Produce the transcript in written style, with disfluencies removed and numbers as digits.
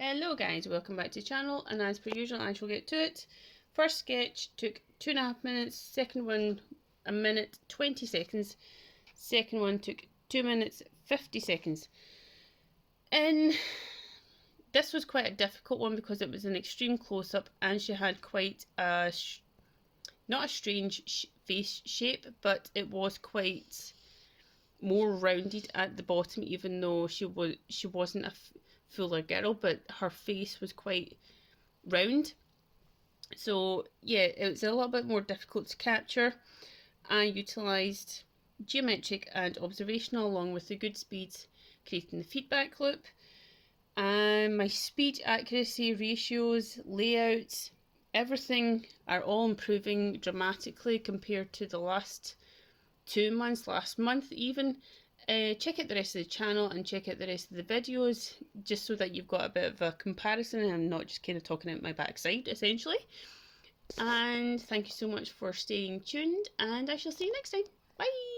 Hello guys, welcome back to the channel, and as per usual I shall get to it. First sketch took 2.5 minutes, second one 1 minute 20 seconds, second one took 2 minutes 50 seconds. And this was quite a difficult one because it was an extreme close-up and she had quite a, not a strange face shape, but it was quite more rounded at the bottom, even though she wasn't a fuller girl, but her face was quite round. So yeah, it was a little bit more difficult to capture. I utilised geometric and observational along with the good speed, creating the feedback loop. And my speed, accuracy, ratios, layouts, everything are all improving dramatically compared to the last 2 months, last month even. Check out the rest of the channel and check out the rest of the videos just so that you've got a bit of a comparison and I'm not just kind of talking out my backside essentially. And thank you so much for staying tuned, and I shall see you next time. Bye!